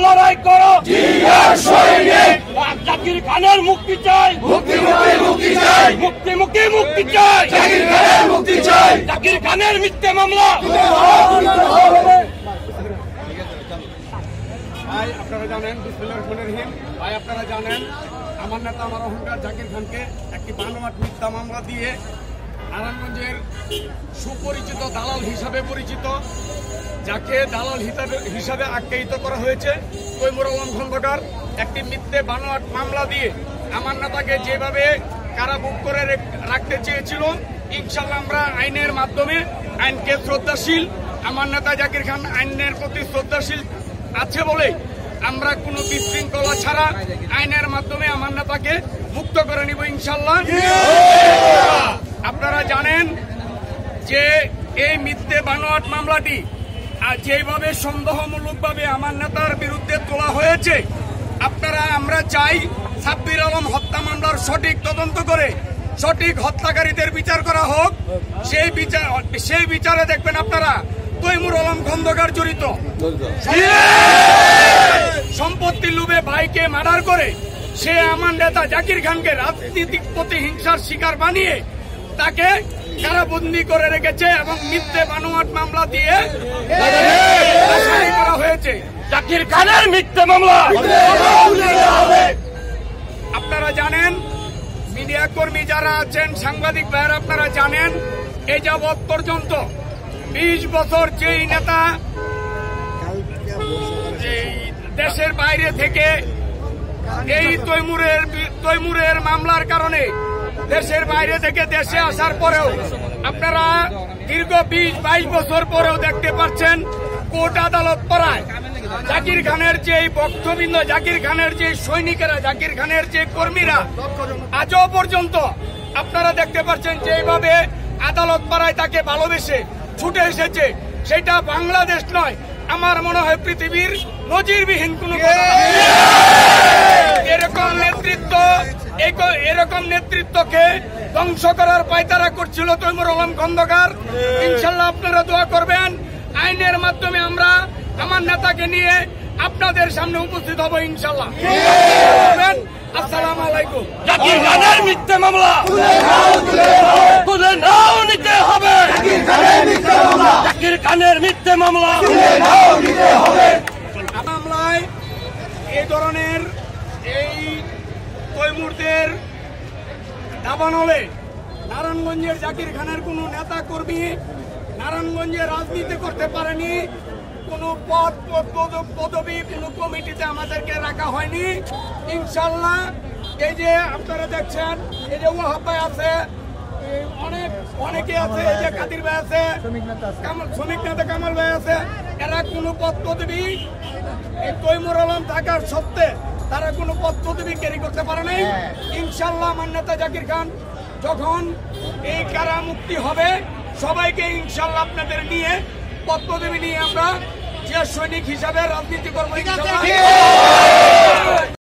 লড়াই করো জাকির খানের মুক্তি চাই, মুক্তি মুক্তি চাই, মুক্তি মুক্তি মুক্তি চাই, জাকির খানের মুক্তি চাই, জাকির খানের মিথ্যে মামলা। ভাই আপনারা জানেন, বিসমিল্লাহির রহমানির রহিম। ভাই আপনারা জানেন আমার নেতা আমার অহংকার জাকির খানকে একটি বানোয়াট মিথ্যা মামলা দিয়ে নারায়ণগঞ্জের সুপরিচিত দালাল হিসাবে পরিচিত, যাকে দালাল হিসাবে আখ্যায়িত করা হয়েছে তৈমুর আলম খন্দকার, একটি মিথ্যে বানোয়াট মামলা দিয়ে আমার নেতাকে যেভাবে কারাভোগ করে রাখতে চেয়েছিল, ইনশাআল্লাহ আমরা আইনের মাধ্যমে আইনকে শ্রদ্ধাশীল, আমার নেতা জাকির খান আইনের প্রতি শ্রদ্ধাশীল আছে বলে আমরা কোনো বিশৃঙ্খলা ছাড়া আইনের মাধ্যমে আমার নেতাকে মুক্ত করে নিব ইনশাআল্লাহ। আপনারা জানেন যে এই মিথ্যে বানোয়াট মামলাটি যেভাবে সন্দেহমূলকভাবে আমার নেতার বিরুদ্ধে তোলা হয়েছে, আমরা চাই সাব্বির আলম হত্যা মামলার সঠিক তদন্ত করে সঠিক হত্যাকারীদের বিচার করা হোক। সেই বিচারে দেখবেন আপনারা তৈমুর আলম খন্দকার জড়িত, সম্পত্তির লোভে ভাইকে মার্ডার করে সে আমার নেতা জাকির খানকে রাজনৈতিক প্রতিহিংসার শিকার বানিয়ে তাকে কারাবন্দি করে রেখেছে এবং মিথ্যে বানোয়াট মামলা দিয়ে করা হয়েছে। জাকির খানের মিথ্যে মামলা আপনারা জানেন, মিডিয়া কর্মী যারা আছেন, সাংবাদিক ভাইয়েরা আপনারা জানেন, এ যাবৎ পর্যন্ত 20 বছর যেই নেতা দেশের বাইরে থেকে এই তৈমুরের মামলার কারণে দেশের বাইরে থেকে দেশে আসার পরেও আপনারা দীর্ঘ 20-22 বছর পরেও দেখতে পাচ্ছেন কোর্ট আদালত পড়ায় জাকির খানের যে ভক্তবৃন্দ, জাকির খানের যে সৈনিকেরা, জাকির খানের যে কর্মীরা আজও পর্যন্ত আপনারা দেখতে পাচ্ছেন যে এইভাবে আদালত পাড়ায় তাকে ভালোবেসে ছুটে এসেছে। সেটা বাংলাদেশ নয়, আমার মনে হয় পৃথিবীর নজিরবিহীন কোন এরকম নেতৃত্বকে ধ্বংস করার পায়তারা করছিল তৈমুর আলম খন্দকার। ইনশাল্লাহ আপনারা দোয়া করবেন, আইনের মাধ্যমে আমরা আমার নেতাকে নিয়ে আপনাদের সামনে উপস্থিত হব ইনশাল্লাহ। আসসালামু আলাইকুম। জাকির খানের মিথ্যে মামলা তুলে নাও, নিতে হবে। জাকির খানের মিথ্যে মামলা মামলায় এই ধরনের এই তৈমুরদের দাবানলে নারায়ণগঞ্জের জাকির খানের কোন নেতা কর্মী নারায়ণগঞ্জে রাজনীতি করতে পারেনি, কোন পদবি কোন কমিটিতে আমাদেরকে রাখা হয়নি। ইনশাল্লাহ এই যে আপনারা দেখছেন, এই যে ওয়াহাব ভাই আছে, অনেকে আছে, এই যে কাদির ভাই আছে, শ্রমিক নেতা কামাল ভাই আছে, এরা কোন পদবি এই তৈমুর আলম থাকার সত্ত্বে তারা কোনো পদবি ক্যারি করতে পারে নাই। ইনশাল্লাহ আমার নেতা জাকির খান যখন এই কারা মুক্তি হবে, সবাইকে ইনশাল্লাহ আপনাদের নিয়ে পদবি নিয়ে আমরা যে সৈনিক হিসাবে রাজনীতি করবো ইনশাল্লাহ।